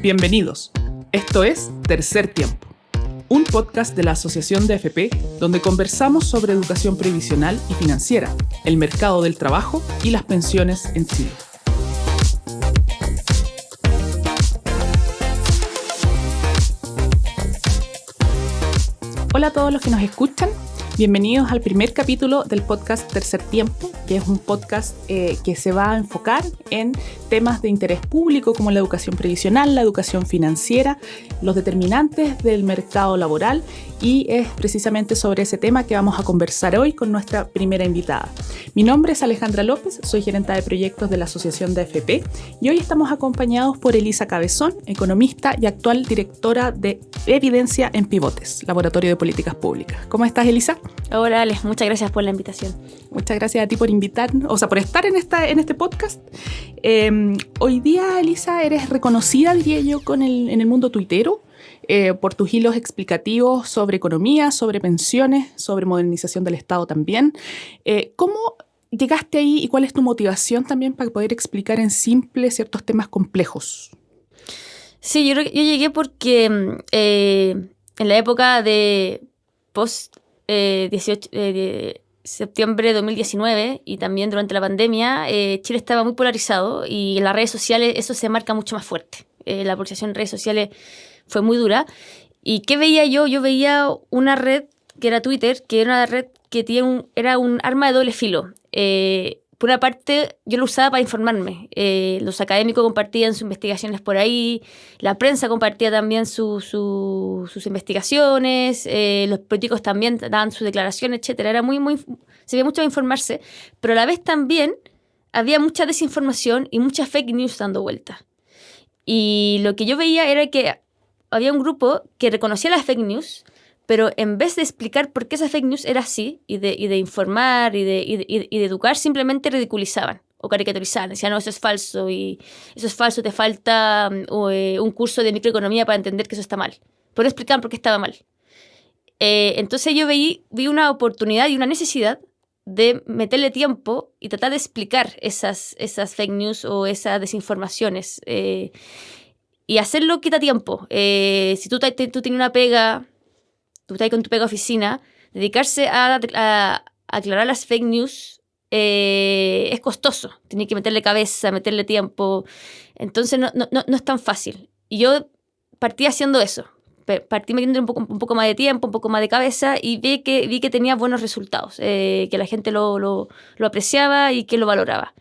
Bienvenidos. Esto es Tercer Tiempo, un podcast de la Asociación de AFP donde conversamos sobre educación previsional y financiera, el mercado del trabajo y las pensiones en Chile. Hola a todos los que nos escuchan. Bienvenidos al primer capítulo del podcast Tercer Tiempo, que es un podcast que se va a enfocar en temas de interés público como la educación previsional, la educación financiera, los determinantes del mercado laboral, y es precisamente sobre ese tema que vamos a conversar hoy con nuestra primera invitada. Mi nombre es Alejandra López, soy gerenta de proyectos de la Asociación de AFP y hoy estamos acompañados por Elisa Cabezón, economista y actual directora de Evidencia en Pivotes, Laboratorio de Políticas Públicas. ¿Cómo estás, Elisa? Hola, Alex, muchas gracias por la invitación. Muchas gracias a ti por por estar en este podcast. Hoy día, Elisa, eres reconocida, diría yo, en el mundo tuitero por tus hilos explicativos sobre economía, sobre pensiones, sobre modernización del Estado también. ¿Cómo llegaste ahí y cuál es tu motivación también para poder explicar en simple ciertos temas complejos? Sí, yo llegué porque en la época de post-18 de septiembre de 2019 y también durante la pandemia, Chile estaba muy polarizado y en las redes sociales eso se marca mucho más fuerte. La polarización en redes sociales fue muy dura. ¿Y qué veía yo? Yo veía una red que era Twitter, que era una red que era un arma de doble filo. Por una parte, yo lo usaba para informarme. Los académicos compartían sus investigaciones por ahí, la prensa compartía también sus investigaciones, los políticos también daban sus declaraciones, etc. Se veía mucho a informarse, pero a la vez también había mucha desinformación y mucha fake news dando vueltas. Y lo que yo veía era que había un grupo que reconocía las fake news, pero en vez de explicar por qué esa fake news era así, y de informar y de educar, simplemente ridiculizaban o caricaturizaban. Decían, no, eso es falso, te falta un curso de microeconomía para entender que eso está mal. Pero no explicaban por qué estaba mal. Entonces yo vi una oportunidad y una necesidad de meterle tiempo y tratar de explicar esas fake news o esas desinformaciones. Y hacerlo quita tiempo. Si tú tienes una pega, tú estás con tu pega oficina, dedicarse a aclarar las fake news es costoso. Tienes que meterle cabeza, meterle tiempo. Entonces no es tan fácil. Y yo partí haciendo eso. Partí metiendo un poco más de tiempo, un poco más de cabeza y vi que tenía buenos resultados, que la gente lo apreciaba y que lo valoraba.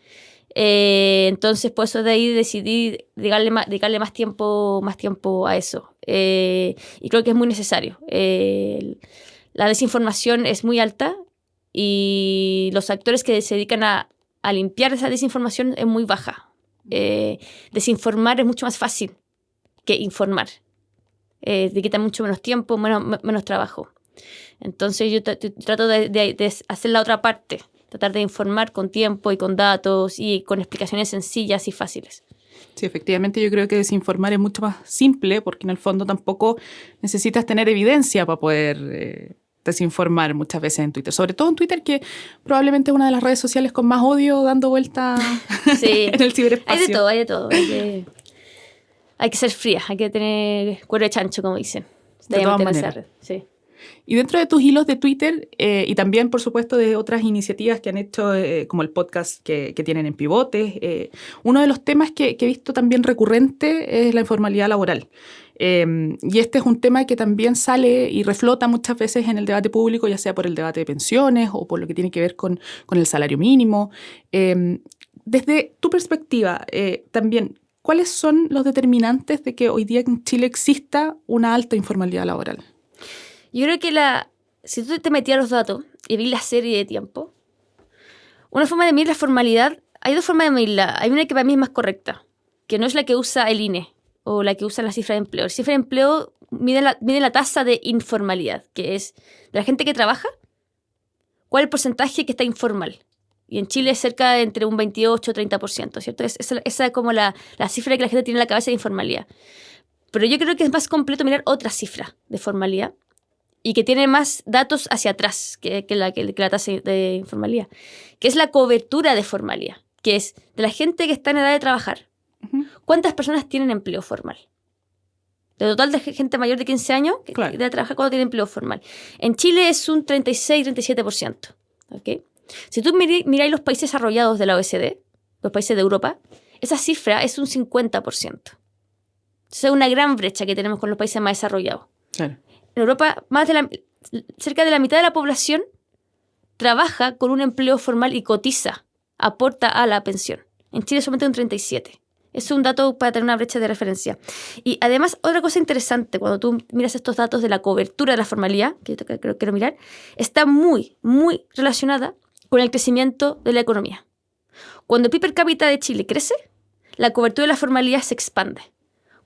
Entonces, por eso de ahí decidí dedicarle más tiempo a eso. Y creo que es muy necesario. La desinformación es muy alta y los actores que se dedican a limpiar esa desinformación es muy baja. Desinformar es mucho más fácil que informar. Te quita mucho menos tiempo, menos trabajo. Entonces yo trato de hacer la otra parte. Tratar de informar con tiempo y con datos y con explicaciones sencillas y fáciles. Sí, efectivamente yo creo que desinformar es mucho más simple porque en el fondo tampoco necesitas tener evidencia para poder desinformar muchas veces en Twitter. Sobre todo en Twitter, que probablemente es una de las redes sociales con más odio dando vuelta sí. en el ciberespacio. Hay de todo. Hay que ser fría, hay que tener cuero de chancho, como dicen. De todas maneras. Red. Sí. Y dentro de tus hilos de Twitter y también, por supuesto, de otras iniciativas que han hecho, como el podcast que tienen en Pivotes, uno de los temas que he visto también recurrente es la informalidad laboral. Y este es un tema que también sale y reflota muchas veces en el debate público, ya sea por el debate de pensiones o por lo que tiene que ver con el salario mínimo. Desde tu perspectiva, también, ¿cuáles son los determinantes de que hoy día en Chile exista una alta informalidad laboral? Yo creo que si tú te metías los datos y vi la serie de tiempo, una forma de medir la formalidad, hay dos formas de medirla. Hay una que para mí es más correcta, que no es la que usa el INE o la que usa la cifra de empleo. La cifra de empleo mide la tasa de informalidad, que es de la gente que trabaja, cuál es el porcentaje que está informal. Y en Chile es cerca de entre un 28 o 30%, ¿cierto? Esa es como la cifra que la gente tiene en la cabeza de informalidad. Pero yo creo que es más completo mirar otra cifra de formalidad, y que tiene más datos hacia atrás que la tasa de informalidad, que es la cobertura de formalidad, que es de la gente que está en edad de trabajar. ¿Cuántas personas tienen empleo formal? De total de gente mayor de 15 años que debe trabajar cuando tiene empleo formal. En Chile es un 36-37%. ¿Okay? Si tú miráis los países desarrollados de la OECD, los países de Europa, esa cifra es un 50%. Es una gran brecha que tenemos con los países más desarrollados. Claro. En Europa, cerca de la mitad de la población trabaja con un empleo formal y cotiza, aporta a la pensión. En Chile solamente un 37%. Es un dato para tener una brecha de referencia. Y además, otra cosa interesante, cuando tú miras estos datos de la cobertura de la formalidad, que yo quiero mirar, está muy, muy relacionada con el crecimiento de la economía. Cuando el PIB per cápita de Chile crece, la cobertura de la formalidad se expande.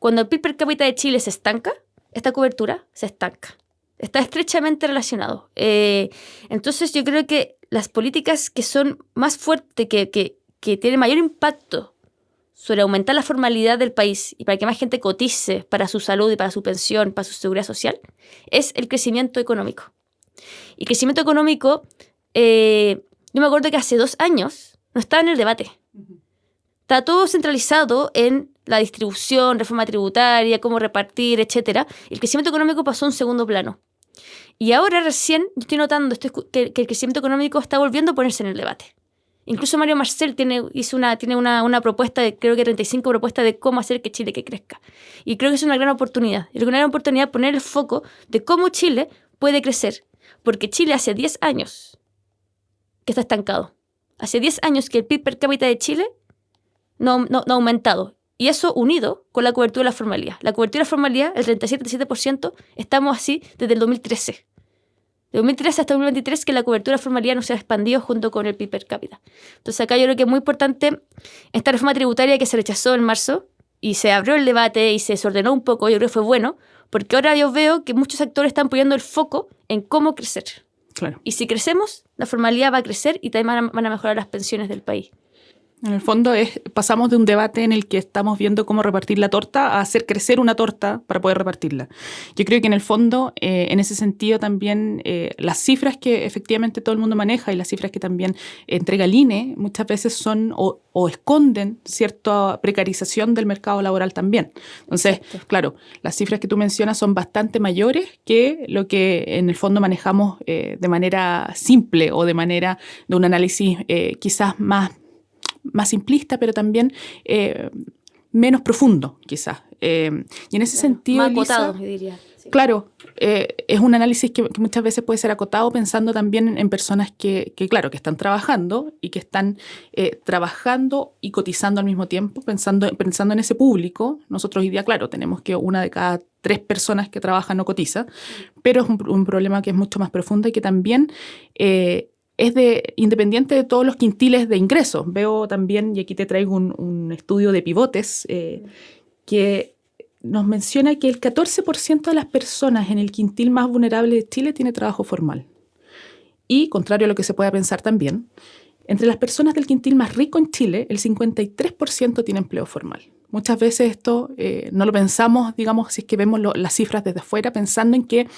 Cuando el PIB per cápita de Chile se estanca, esta cobertura se estanca. Está estrechamente relacionado. Entonces, yo creo que las políticas que son más fuertes, que tienen mayor impacto sobre aumentar la formalidad del país y para que más gente cotice para su salud y para su pensión, para su seguridad social, es el crecimiento económico. Y el crecimiento económico, yo me acuerdo que hace 2 años no estaba en el debate. Está todo centralizado en la distribución, reforma tributaria, cómo repartir, etc. El crecimiento económico pasó a un segundo plano. Y ahora recién yo estoy notando que el crecimiento económico está volviendo a ponerse en el debate. Incluso Mario Marcel tiene una propuesta, creo que 35 propuestas de cómo hacer que Chile crezca. Y creo que es una gran oportunidad. Es una gran oportunidad poner el foco de cómo Chile puede crecer. Porque Chile hace 10 años que está estancado. Hace 10 años que el PIB per cápita de Chile no ha aumentado. Y eso unido con la cobertura de la formalidad. La cobertura de la formalidad, el 37%, estamos así desde el 2013. De 2013 hasta 2023 que la cobertura de la formalidad no se ha expandido junto con el PIB per cápita. Entonces acá yo creo que es muy importante esta reforma tributaria que se rechazó en marzo y se abrió el debate y se desordenó un poco, yo creo que fue bueno, porque ahora yo veo que muchos actores están poniendo el foco en cómo crecer. Claro. Y si crecemos, la formalidad va a crecer y también van a mejorar las pensiones del país. En el fondo pasamos de un debate en el que estamos viendo cómo repartir la torta a hacer crecer una torta para poder repartirla. Yo creo que en el fondo, en ese sentido también, las cifras que efectivamente todo el mundo maneja y las cifras que también entrega el INE muchas veces son o esconden cierta precarización del mercado laboral también. Entonces, claro, las cifras que tú mencionas son bastante mayores que lo que en el fondo manejamos de manera simple o de un análisis quizás más simplista, pero también menos profundo, quizás. Y en ese sentido, más acotado, Elisa, yo diría. Sí. Claro, es un análisis que muchas veces puede ser acotado pensando también en personas que están trabajando y que están trabajando y cotizando al mismo tiempo, pensando en ese público. Nosotros hoy día, claro, tenemos que 1 de cada 3 personas que trabajan no cotiza, pero es un problema que es mucho más profundo y que también es independiente de todos los quintiles de ingresos. Veo también, y aquí te traigo un estudio de pivotes, que nos menciona que el 14% de las personas en el quintil más vulnerable de Chile tiene trabajo formal. Y, contrario a lo que se pueda pensar también, entre las personas del quintil más rico en Chile, el 53% tiene empleo formal. Muchas veces esto no lo pensamos, digamos, si es que vemos las cifras desde afuera, pensando en que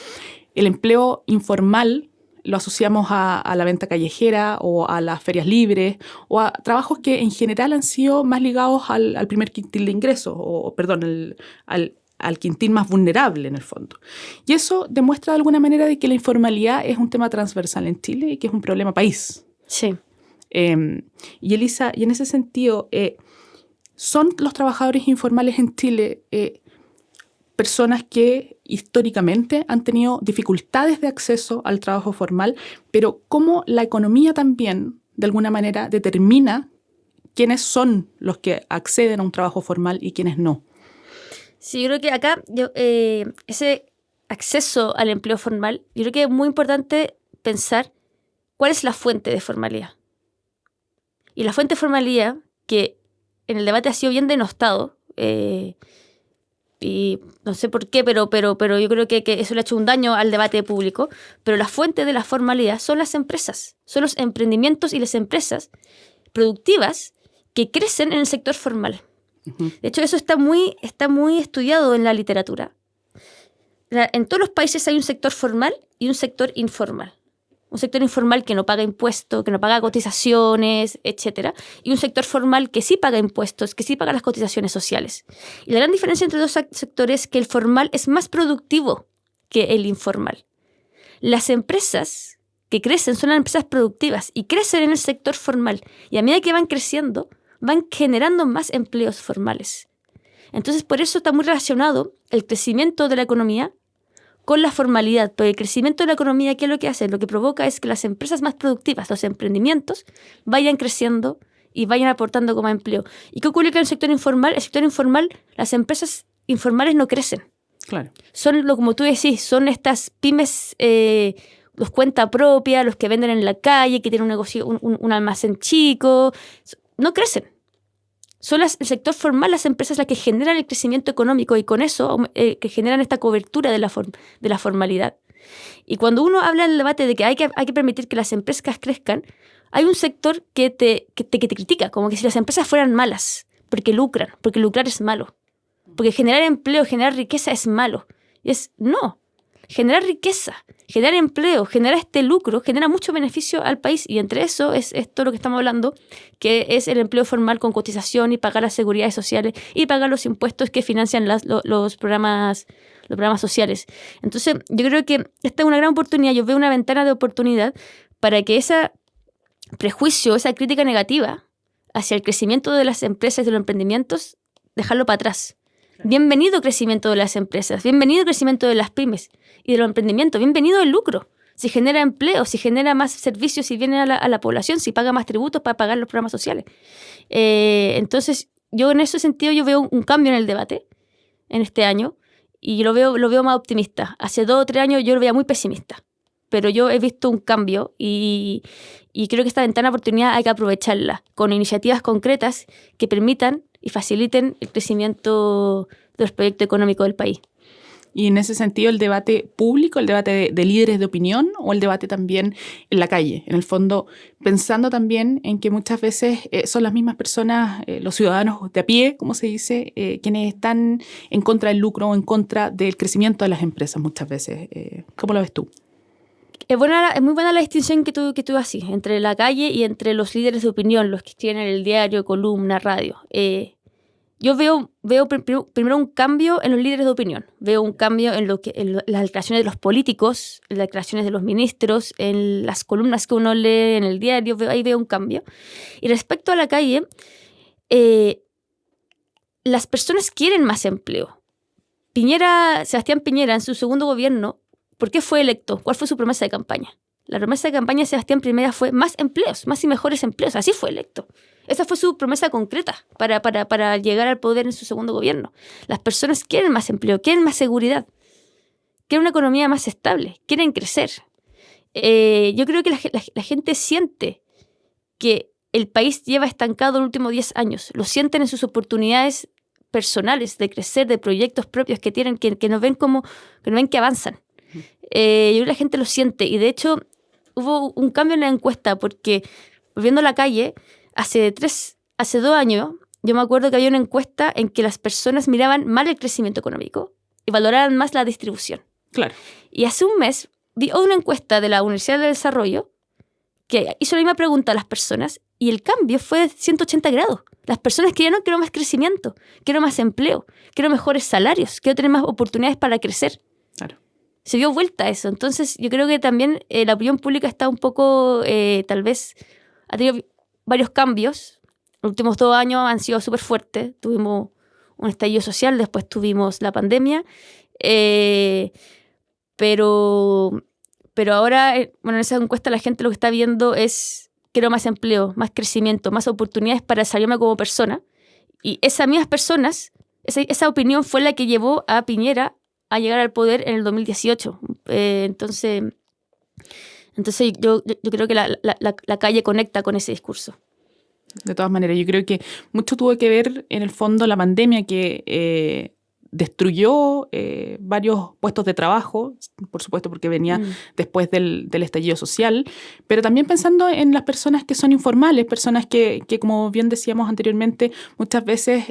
el empleo informal lo asociamos a la venta callejera o a las ferias libres o a trabajos que en general han sido más ligados al primer quintil de ingresos al quintil más vulnerable en el fondo. Y eso demuestra de alguna manera de que la informalidad es un tema transversal en Chile y que es un problema país. Sí. Y Elisa, y en ese sentido, ¿son los trabajadores informales en Chile personas que históricamente han tenido dificultades de acceso al trabajo formal, pero cómo la economía también, de alguna manera, determina quiénes son los que acceden a un trabajo formal y quiénes no? Sí, yo creo que acá ese acceso al empleo formal, yo creo que es muy importante pensar cuál es la fuente de formalidad. Y la fuente de formalidad, que en el debate ha sido bien denostado, y no sé por qué, pero yo creo que eso le ha hecho un daño al debate público, pero la fuente de la formalidad son las empresas, son los emprendimientos y las empresas productivas que crecen en el sector formal. Uh-huh. De hecho, eso está muy estudiado en la literatura. en todos los países hay un sector formal y un sector informal. Un sector informal que no paga impuestos, que no paga cotizaciones, etc. Y un sector formal que sí paga impuestos, que sí paga las cotizaciones sociales. Y la gran diferencia entre los sectores es que el formal es más productivo que el informal. Las empresas que crecen son las empresas productivas y crecen en el sector formal. Y a medida que van creciendo, van generando más empleos formales. Entonces, por eso está muy relacionado el crecimiento de la economía con la formalidad. Pero el crecimiento de la economía, ¿qué es lo que hace? Lo que provoca es que las empresas más productivas, los emprendimientos, vayan creciendo y vayan aportando como empleo. ¿Y qué ocurre con el sector informal? El sector informal, las empresas informales no crecen. Claro. Son, como tú decís, son estas pymes, los cuenta propia, los que venden en la calle, que tienen un negocio, un almacén chico. No crecen. Son el sector formal, las empresas las que generan el crecimiento económico y con eso que generan esta cobertura de la formalidad. Y cuando uno habla en el debate de que hay que permitir que las empresas crezcan, hay un sector que te critica, como que si las empresas fueran malas, porque lucrar es malo, porque generar empleo, generar riqueza es malo. Y no, generar riqueza, generar empleo, generar este lucro, genera mucho beneficio al país y entre eso es todo lo que estamos hablando, que es el empleo formal con cotización y pagar las seguridades sociales y pagar los impuestos que financian los programas sociales. Entonces, yo creo que esta es una gran oportunidad, yo veo una ventana de oportunidad para que ese prejuicio, esa crítica negativa hacia el crecimiento de las empresas y de los emprendimientos, dejarlo para atrás. Bienvenido crecimiento de las empresas, bienvenido crecimiento de las pymes y de los emprendimientos, bienvenido el lucro. Si genera empleo, si genera más servicios, si viene a la población, si paga más tributos para pagar los programas sociales. Entonces, yo en ese sentido yo veo un cambio en el debate en este año y lo veo más optimista. Hace 2 o 3 años yo lo veía muy pesimista, pero yo he visto un cambio y creo que esta ventana de oportunidad hay que aprovecharla con iniciativas concretas que permitan y faciliten el crecimiento de los proyectos económicos del país. Y en ese sentido, el debate público, el debate de líderes de opinión o el debate también en la calle, en el fondo, pensando también en que muchas veces son las mismas personas, los ciudadanos de a pie, como se dice, quienes están en contra del lucro o en contra del crecimiento de las empresas muchas veces. ¿Cómo lo ves tú? Es muy buena la distinción que tú haces entre la calle y entre los líderes de opinión, los que tienen el diario, columna, radio. Yo veo primero un cambio en los líderes de opinión. Veo un cambio en las declaraciones de los políticos, en las declaraciones de los ministros, en las columnas que uno lee en el diario. Ahí veo un cambio. Y respecto a la calle, las personas quieren más empleo. Sebastián Piñera, en su segundo gobierno, ¿por qué fue electo? ¿Cuál fue su promesa de campaña? La promesa de campaña de Sebastián Piñera fue más empleos, más y mejores empleos. Así fue electo. Esa fue su promesa concreta para llegar al poder en su segundo gobierno. Las personas quieren más empleo, quieren más seguridad, quieren una economía más estable, quieren crecer. Yo creo que la gente siente que el país lleva estancado los últimos 10 años. Lo sienten en sus oportunidades personales de crecer, de proyectos propios que tienen, que no ven que avanzan. Yo creo que la gente lo siente y de hecho hubo un cambio en la encuesta porque volviendo a la calle, hace 2 años yo me acuerdo que había una encuesta en que las personas miraban mal el crecimiento económico y valoraban más la distribución. Claro. Y hace un mes vi una encuesta de la Universidad del Desarrollo que hizo la misma pregunta a las personas y el cambio fue de 180 grados. Las personas querían, no, quiero más crecimiento, quiero más empleo, quiero mejores salarios, quiero tener más oportunidades para crecer. Claro. Se dio vuelta a eso. Entonces, yo creo que también la opinión pública está un poco, tal vez, ha tenido varios cambios. Los últimos 2 años han sido súper fuertes. Tuvimos un estallido social, después tuvimos la pandemia. Pero ahora, en esa encuesta la gente lo que está viendo es quiero más empleo, más crecimiento, más oportunidades para desarrollarme como persona. Y esas mismas personas, esa opinión fue la que llevó a Piñera a llegar al poder en el 2018. Entonces yo creo que la calle conecta con ese discurso. De todas maneras, yo creo que mucho tuvo que ver en el fondo la pandemia que destruyó varios puestos de trabajo, por supuesto porque venía después del estallido social, pero también pensando en las personas que son informales, personas que como bien decíamos anteriormente, muchas veces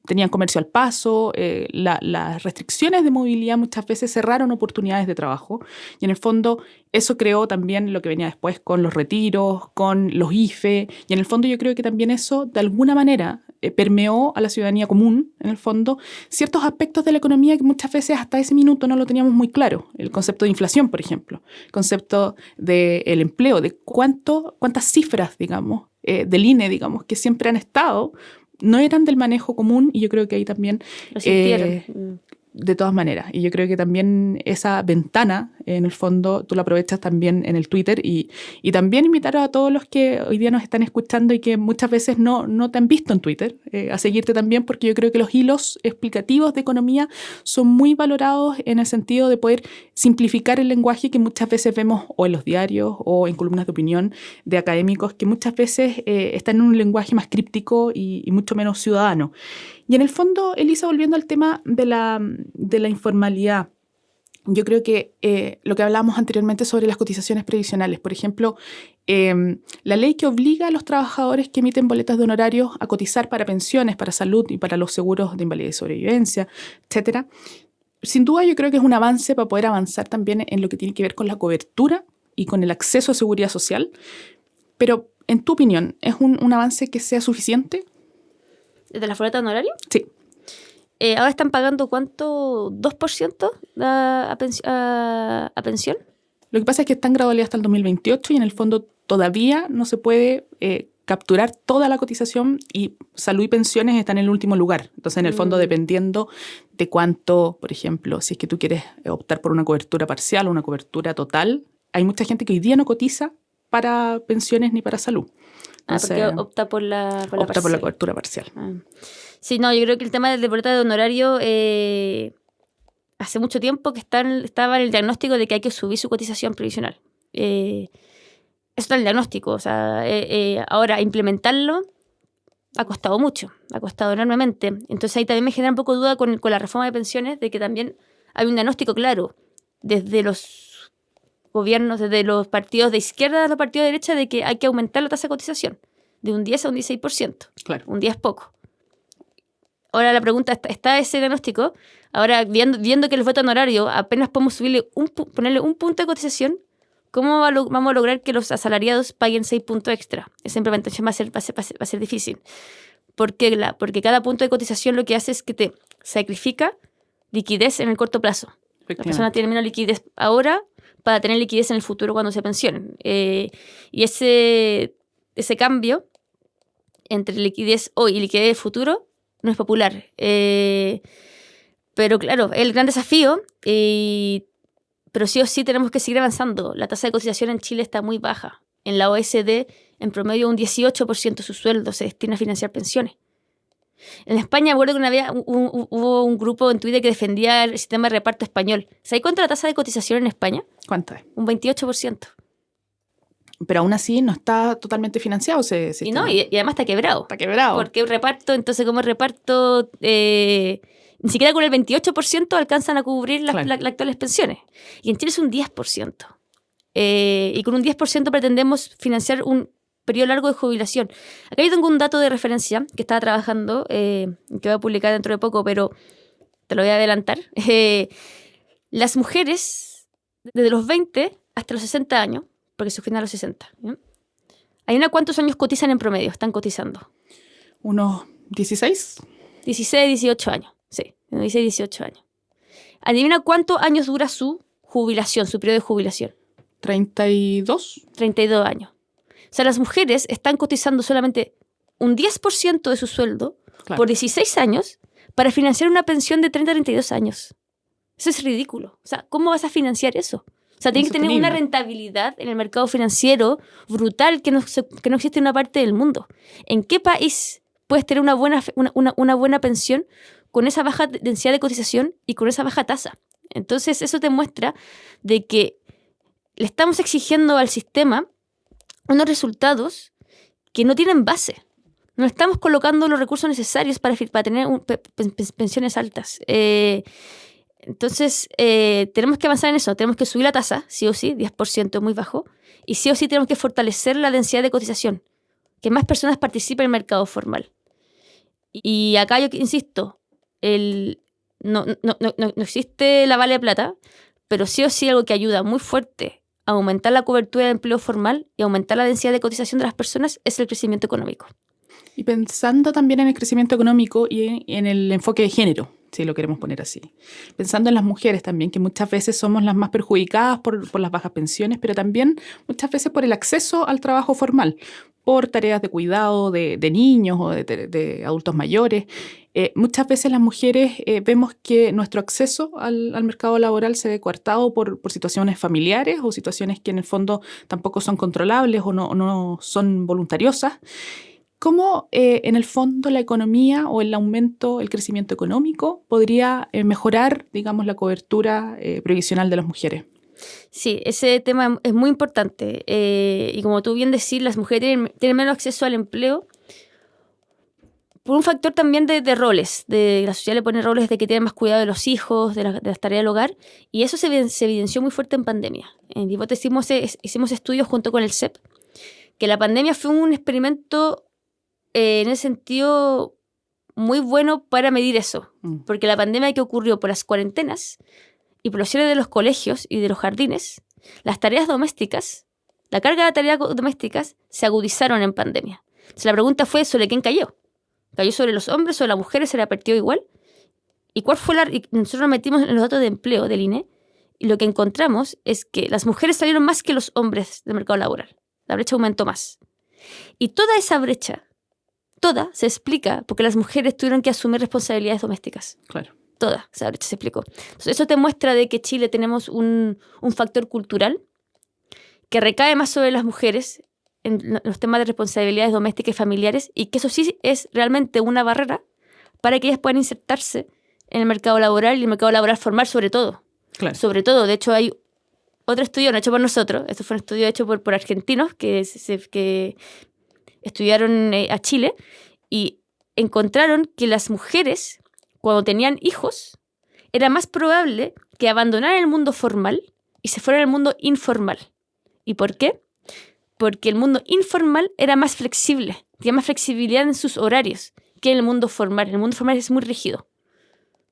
tenían comercio al paso, las restricciones de movilidad muchas veces cerraron oportunidades de trabajo y en el fondo eso creó también lo que venía después con los retiros, con los IFE y en el fondo yo creo que también eso de alguna manera permeó a la ciudadanía común, en el fondo, ciertos aspectos de la economía que muchas veces hasta ese minuto no lo teníamos muy claro. El concepto de inflación, por ejemplo, el concepto del empleo, de cuántas cifras, digamos, del INE, digamos, que siempre han estado, no eran del manejo común y yo creo que ahí también lo sintieron. De todas maneras. Y yo creo que también esa ventana, en el fondo, tú la aprovechas también en el Twitter y también invitar a todos los que hoy día nos están escuchando y que muchas veces no te han visto en Twitter, a seguirte también porque yo creo que los hilos explicativos de economía son muy valorados en el sentido de poder simplificar el lenguaje que muchas veces vemos o en los diarios o en columnas de opinión de académicos que muchas veces están en un lenguaje más críptico y mucho menos ciudadano. Y en el fondo, Elisa, volviendo al tema de la informalidad, yo creo que lo que hablábamos anteriormente sobre las cotizaciones previsionales, por ejemplo, la ley que obliga a los trabajadores que emiten boletas de honorarios a cotizar para pensiones, para salud y para los seguros de invalidez y sobrevivencia, etcétera, sin duda yo creo que es un avance para poder avanzar también en lo que tiene que ver con la cobertura y con el acceso a seguridad social. Pero, en tu opinión, ¿es un avance que sea suficiente? ¿De la boleta de honorario? Sí. Ahora están pagando ¿cuánto? ¿2% a pensión? Lo que pasa es que está en gradualidad hasta el 2028 y en el fondo todavía no se puede capturar toda la cotización y salud y pensiones están en el último lugar. Entonces, en el fondo, dependiendo de cuánto, por ejemplo, si es que tú quieres optar por una cobertura parcial o una cobertura total, hay mucha gente que hoy día no cotiza para pensiones ni para salud. Entonces, porque opta por la cobertura parcial. Sí, no, yo creo que el tema del boleta de honorario hace mucho tiempo que estaba en el diagnóstico de que hay que subir su cotización previsional. Eso está en el diagnóstico. O sea, ahora implementarlo ha costado mucho, ha costado enormemente. Entonces ahí también me genera un poco de duda con la reforma de pensiones de que también hay un diagnóstico claro desde los gobiernos, desde los partidos de izquierda a los partidos de derecha, de que hay que aumentar la tasa de cotización de un 10 a un 16%. Claro. Un 10 es poco. Ahora la pregunta, ¿está ese diagnóstico? Ahora, viendo que el voto honorario apenas podemos ponerle un punto de cotización, ¿cómo vamos a lograr que los asalariados paguen 6 puntos extra? Esa implementación va a ser difícil. ¿Por qué? Porque cada punto de cotización lo que hace es que te sacrifica liquidez en el corto plazo. La persona tiene menos liquidez ahora para tener liquidez en el futuro cuando se pensionen. Y ese cambio entre liquidez hoy y liquidez futuro no es popular. Pero claro, es el gran desafío, pero sí o sí tenemos que seguir avanzando. La tasa de cotización en Chile está muy baja. En la OECD, en promedio, un 18% de su sueldo se destina a financiar pensiones. En España, me acuerdo que hubo un grupo en Twitter que defendía el sistema de reparto español. ¿Sabes cuánto es la tasa de cotización en España? ¿Cuánto es? Un 28%. Pero aún así no está totalmente financiado ese Y sistema. y además está quebrado. Está quebrado. Porque un reparto, entonces como reparto, ni siquiera con el 28% alcanzan a cubrir las actuales pensiones. Y en Chile es un 10%. Y con un 10% pretendemos financiar un periodo largo de jubilación. Acá yo tengo un dato de referencia que estaba trabajando, que voy a publicar dentro de poco, pero te lo voy a adelantar. Las mujeres, desde los 20 hasta los 60 años, porque se jubilan a los 60, ¿sí? ¿Adivina cuántos años cotizan en promedio? Están cotizando. ¿Unos 16? 16, 18 años. Sí, 16, 18 años. Adivina cuántos años dura su jubilación, su periodo de jubilación. 32. 32 años. O sea, las mujeres están cotizando solamente un 10% de su sueldo por 16 años para financiar una pensión de 30 a 32 años. Eso es ridículo. O sea, ¿cómo vas a financiar eso? O sea, tiene que tener una rentabilidad en el mercado financiero brutal que no existe en una parte del mundo. ¿En qué país puedes tener una buena pensión con esa baja densidad de cotización y con esa baja tasa? Entonces, eso te muestra de que le estamos exigiendo al sistema unos resultados que no tienen base. No estamos colocando los recursos necesarios para tener pensiones altas. Entonces, tenemos que avanzar en eso. Tenemos que subir la tasa, sí o sí, 10% muy bajo. Y sí o sí tenemos que fortalecer la densidad de cotización. Que más personas participen en el mercado formal. Y acá yo insisto, no existe la vale de plata, pero sí o sí algo que ayuda muy fuerte a aumentar la cobertura de empleo formal y aumentar la densidad de cotización de las personas es el crecimiento económico. Y pensando también en el crecimiento económico y en el enfoque de género, si lo queremos poner así. Pensando en las mujeres también, que muchas veces somos las más perjudicadas por las bajas pensiones, pero también muchas veces por el acceso al trabajo formal, por tareas de cuidado de niños o de adultos mayores. Muchas veces las mujeres vemos que nuestro acceso al mercado laboral se ve coartado por situaciones familiares o situaciones que en el fondo tampoco son controlables o no son voluntariosas. ¿Cómo en el fondo la economía o el aumento, el crecimiento económico podría mejorar, digamos, la cobertura previsional de las mujeres? Sí, ese tema es muy importante. Y como tú bien decís, las mujeres tienen menos acceso al empleo por un factor también de roles. La sociedad le pone roles de que tienen más cuidado de los hijos, de las tareas del hogar. Y eso se evidenció muy fuerte en pandemia. En Devote hicimos estudios junto con el CEP, que la pandemia fue un experimento en ese sentido muy bueno para medir eso. Porque la pandemia que ocurrió por las cuarentenas y por los cierres de los colegios y de los jardines, las tareas domésticas, la carga de tareas domésticas se agudizaron en pandemia. Entonces la pregunta fue sobre quién cayó. ¿Cayó sobre los hombres, sobre las mujeres? ¿Se repartió igual? ¿Y cuál fue nosotros nos metimos en los datos de empleo del INE y lo que encontramos es que las mujeres salieron más que los hombres del mercado laboral. La brecha aumentó más. Y toda esa brecha se explica porque las mujeres tuvieron que asumir responsabilidades domésticas. Claro. Toda esa brecha se explicó. Entonces, eso te muestra de que Chile tenemos un factor cultural que recae más sobre las mujeres en los temas de responsabilidades domésticas y familiares y que eso sí es realmente una barrera para que ellas puedan insertarse en el mercado laboral y el mercado laboral formal sobre todo. Claro. Sobre todo, de hecho, hay otro estudio no hecho por nosotros, esto fue un estudio hecho por argentinos que estudiaron a Chile y encontraron que las mujeres, cuando tenían hijos, era más probable que abandonaran el mundo formal y se fueran al mundo informal. ¿Y por qué? Porque el mundo informal era más flexible, tenía más flexibilidad en sus horarios que en el mundo formal. El mundo formal es muy rígido.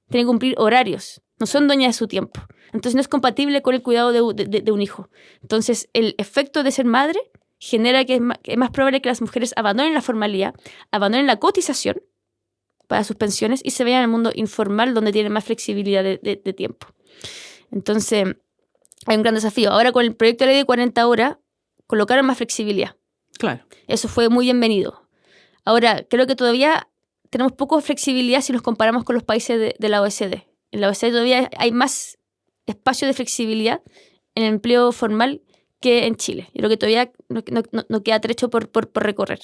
Tienen que cumplir horarios, no son dueñas de su tiempo. Entonces no es compatible con el cuidado de un hijo. Entonces el efecto de ser madre genera que es más probable que las mujeres abandonen la formalidad, abandonen la cotización para sus pensiones y se vayan al mundo informal donde tienen más flexibilidad de tiempo. Entonces hay un gran desafío. Ahora con el proyecto de ley de 40 horas colocaron más flexibilidad. Claro. Eso fue muy bienvenido. Ahora, creo que todavía tenemos poca flexibilidad si nos comparamos con los países de la OECD. En la OECD todavía hay más espacio de flexibilidad en el empleo formal que en Chile. Yo creo que todavía no queda trecho por recorrer.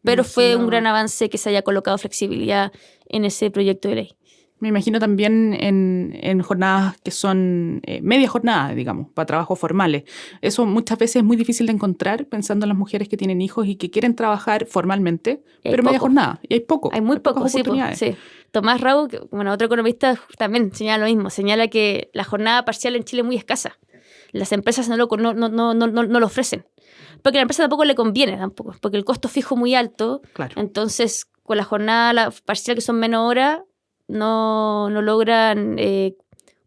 Pero fue un gran avance que se haya colocado flexibilidad en ese proyecto de ley. Me imagino también en jornadas que son media jornada, digamos, para trabajos formales. Eso muchas veces es muy difícil de encontrar pensando en las mujeres que tienen hijos y que quieren trabajar formalmente, pero media jornada. Y hay Hay muy pocas oportunidades. Sí. Tomás Rau, otro economista, también señala lo mismo. Señala que la jornada parcial en Chile es muy escasa. Las empresas no lo ofrecen. Porque a la empresa tampoco le conviene, porque el costo fijo es muy alto. Claro. Entonces, con la jornada parcial que son menos horas, no logran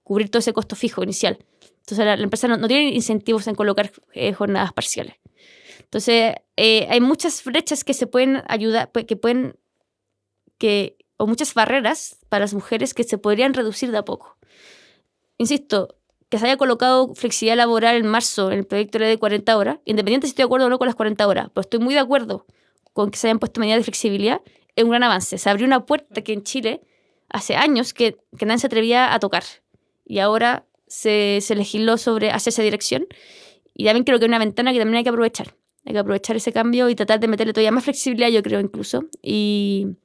cubrir todo ese costo fijo inicial. Entonces la empresa no tiene incentivos en colocar jornadas parciales. Entonces hay muchas brechas que se pueden ayudar, o muchas barreras para las mujeres que se podrían reducir de a poco. Insisto, que se haya colocado flexibilidad laboral en marzo en el proyecto de ley de 40 horas, independiente si estoy de acuerdo o no con las 40 horas, pero estoy muy de acuerdo con que se hayan puesto medidas de flexibilidad, es un gran avance. Se abrió una puerta que en Chile hace años que nadie se atrevía a tocar. Y ahora se legisló hacia esa dirección. Y también creo que es una ventana que también hay que aprovechar. Hay que aprovechar ese cambio y tratar de meterle todavía más flexibilidad, yo creo, incluso. Y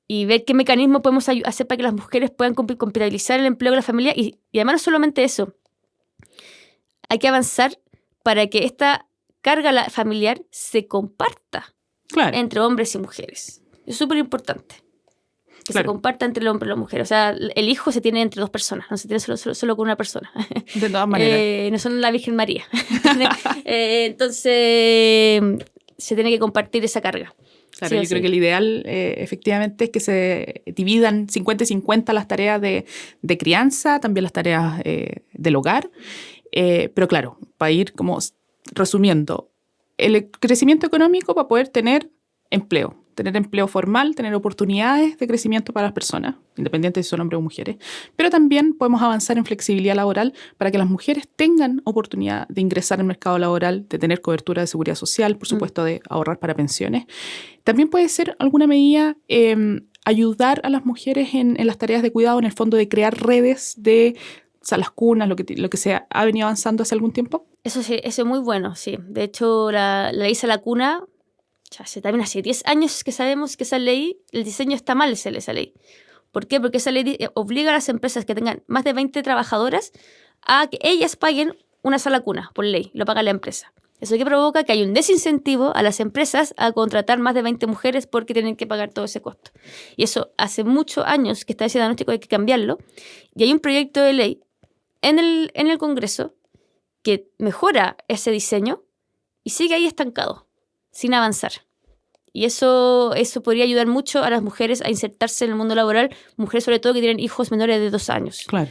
ver qué mecanismo podemos hacer para que las mujeres puedan compatibilizar el empleo con la familia. Y además no solamente eso. Hay que avanzar para que esta carga familiar se comparta entre hombres y mujeres. Es súper importante. Que se comparta entre el hombre y la mujer. O sea, el hijo se tiene entre dos personas, no se tiene solo con una persona. De todas maneras. No son la Virgen María. Entonces, se tiene que compartir esa carga. Claro, yo creo que el ideal efectivamente es que se dividan 50 y 50 las tareas de crianza, también las tareas del hogar. Pero claro, para ir como resumiendo, el crecimiento económico para poder tener empleo formal, tener oportunidades de crecimiento para las personas, independientes si son hombres o mujeres, pero también podemos avanzar en flexibilidad laboral para que las mujeres tengan oportunidad de ingresar al mercado laboral, de tener cobertura de seguridad social, por supuesto de ahorrar para pensiones. También puede ser alguna medida ayudar a las mujeres en las tareas de cuidado, en el fondo de crear redes de las cunas, lo que se ha venido avanzando hace algún tiempo. Eso sí, eso es muy bueno, sí. De hecho, la ley Sala Cuna, también hace 10 años que sabemos que esa ley, el diseño está mal, esa ley. ¿Por qué? Porque esa ley obliga a las empresas que tengan más de 20 trabajadoras a que ellas paguen una sala cuna, por ley, lo paga la empresa. Eso que provoca que hay un desincentivo a las empresas a contratar más de 20 mujeres porque tienen que pagar todo ese costo. Y eso hace muchos años que está ese diagnóstico, hay que cambiarlo. Y hay un proyecto de ley en el Congreso que mejora ese diseño y sigue ahí estancado, sin avanzar. Y eso podría ayudar mucho a las mujeres a insertarse en el mundo laboral, mujeres sobre todo que tienen hijos menores de 2 años. Claro.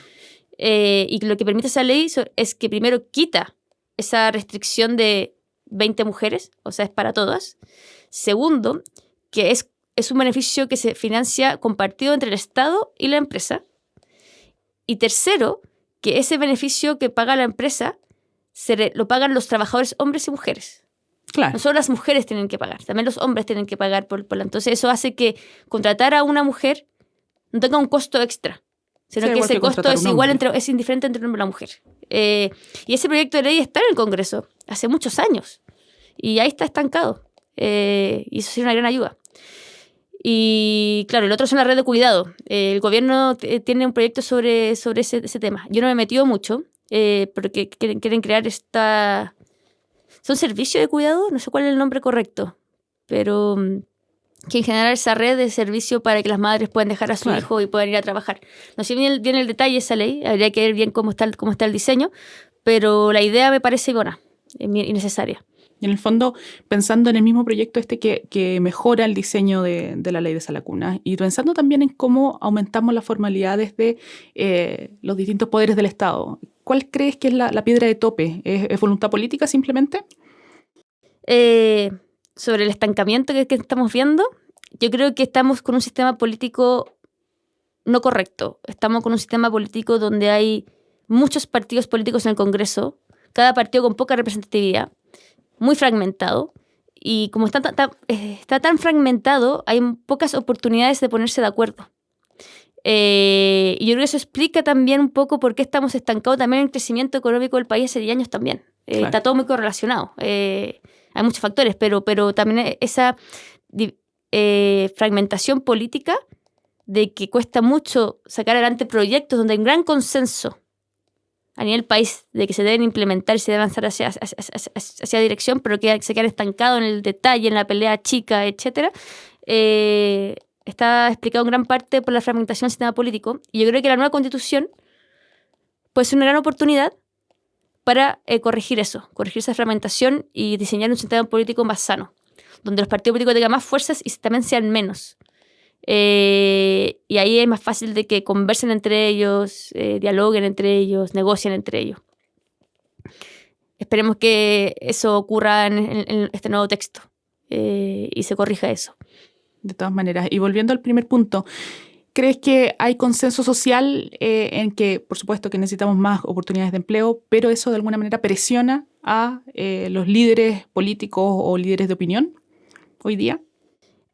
Y lo que permite esa ley es que primero quita esa restricción de 20 mujeres, o sea, es para todas. Segundo, que es un beneficio que se financia compartido entre el Estado y la empresa. Y tercero, que ese beneficio que paga la empresa lo pagan los trabajadores hombres y mujeres. Claro. No solo las mujeres tienen que pagar, también los hombres tienen que pagar por la. Entonces eso hace que contratar a una mujer no tenga un costo extra, sino que ese costo es igual es indiferente entre el hombre y la mujer. Y ese proyecto de ley está en el Congreso hace muchos años y ahí está estancado. Y eso sería una gran ayuda. Y claro, el otro es la red de cuidado. El gobierno tiene un proyecto sobre ese tema. Yo no me he metido mucho porque quieren crear ¿son servicios de cuidado? No sé cuál es el nombre correcto, pero que generar esa red de servicio para que las madres puedan dejar a su hijo y puedan ir a trabajar. No sé bien el detalle de esa ley, habría que ver bien cómo está el diseño, pero la idea me parece buena y necesaria. Y en el fondo, pensando en el mismo proyecto que mejora el diseño de la ley de Sala Cuna y pensando también en cómo aumentamos las formalidades de los distintos poderes del Estado, ¿cuál crees que es la piedra de tope? ¿Es voluntad política simplemente? Sobre el estancamiento que estamos viendo, yo creo que estamos con un sistema político no correcto. Estamos con un sistema político donde hay muchos partidos políticos en el Congreso, cada partido con poca representatividad, muy fragmentado, y como está tan fragmentado, hay pocas oportunidades de ponerse de acuerdo. Y yo creo que eso explica también un poco por qué estamos estancados también en el crecimiento económico del país hace 10 años también. Claro. Está todo muy correlacionado. Hay muchos factores, pero también esa fragmentación política de que cuesta mucho sacar adelante proyectos donde hay un gran consenso a nivel país de que se deben implementar y se debe avanzar hacia dirección, pero que se quedan estancados en el detalle, en la pelea chica, etc. Está explicado en gran parte por la fragmentación del sistema político. Y yo creo que la nueva Constitución puede ser una gran oportunidad para corregir esa fragmentación y diseñar un sistema político más sano, donde los partidos políticos tengan más fuerzas y también sean menos. Y ahí es más fácil de que conversen entre ellos, dialoguen entre ellos, negocien entre ellos. Esperemos que eso ocurra en este nuevo texto y se corrija eso. De todas maneras, y volviendo al primer punto, ¿crees que hay consenso social en que, por supuesto, que necesitamos más oportunidades de empleo, pero eso de alguna manera presiona a los líderes políticos o líderes de opinión hoy día?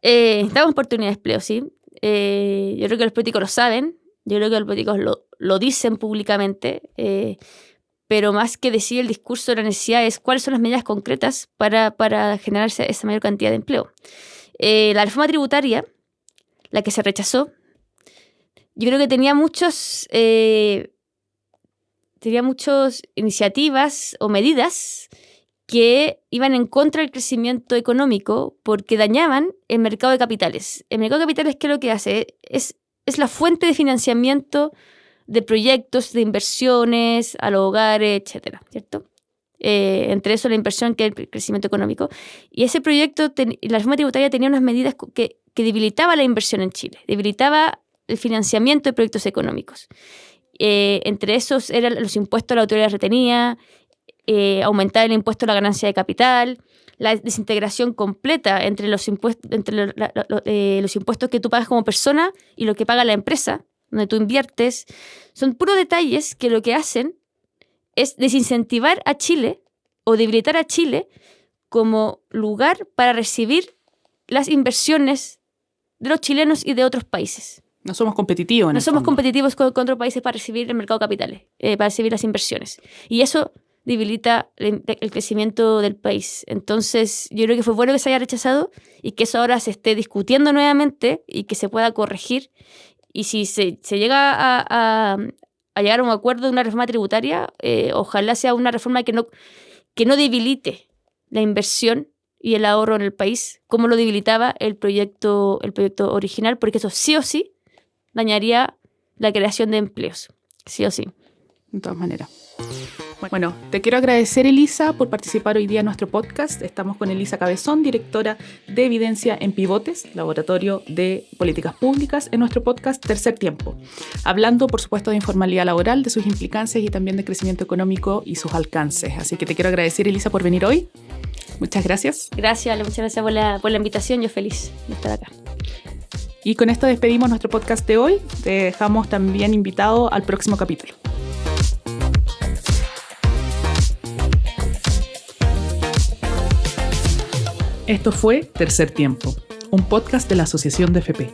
Necesitamos oportunidades de empleo, sí. Yo creo que los políticos lo saben, yo creo que los políticos lo dicen públicamente, pero más que decir el discurso de la necesidad es cuáles son las medidas concretas para generar esa mayor cantidad de empleo. La reforma tributaria, la que se rechazó, yo creo que tenía muchas iniciativas o medidas que iban en contra del crecimiento económico porque dañaban el mercado de capitales. El mercado de capitales, ¿qué es lo que hace? Es la fuente de financiamiento de proyectos, de inversiones a los hogares, etcétera, ¿cierto? entre eso la inversión que el crecimiento económico. Y ese proyecto, la reforma tributaria tenía unas medidas que debilitaba la inversión en Chile, debilitaba el financiamiento de proyectos económicos. Entre esos eran los impuestos a la autoridad retenida, aumentar el impuesto a la ganancia de capital, la desintegración completa entre los impuestos que tú pagas como persona y lo que paga la empresa, donde tú inviertes. Son puros detalles que lo que hacen es desincentivar a Chile o debilitar a Chile como lugar para recibir las inversiones de los chilenos y de otros países. No somos competitivos. No somos competitivos con otros países para recibir el mercado de capitales, para recibir las inversiones. Y eso debilita el crecimiento del país. Entonces, yo creo que fue bueno que se haya rechazado y que eso ahora se esté discutiendo nuevamente y que se pueda corregir. Y si se llega a llegar a un acuerdo de una reforma tributaria, ojalá sea una reforma que no debilite la inversión y el ahorro en el país, como lo debilitaba el proyecto original, porque eso sí o sí dañaría la creación de empleos, sí o sí. De todas maneras. Bueno, te quiero agradecer, Elisa, por participar hoy día en nuestro podcast. Estamos con Elisa Cabezón, directora de Evidencia en Pivotes, Laboratorio de Políticas Públicas, en nuestro podcast Tercer Tiempo, hablando, por supuesto, de informalidad laboral, de sus implicancias y también de crecimiento económico y sus alcances. Así que te quiero agradecer, Elisa, por venir hoy. Muchas gracias. Gracias, muchas gracias por la invitación. Yo feliz de estar acá. Y con esto despedimos nuestro podcast de hoy. Te dejamos también invitado al próximo capítulo. Esto fue Tercer Tiempo, un podcast de la Asociación de FP.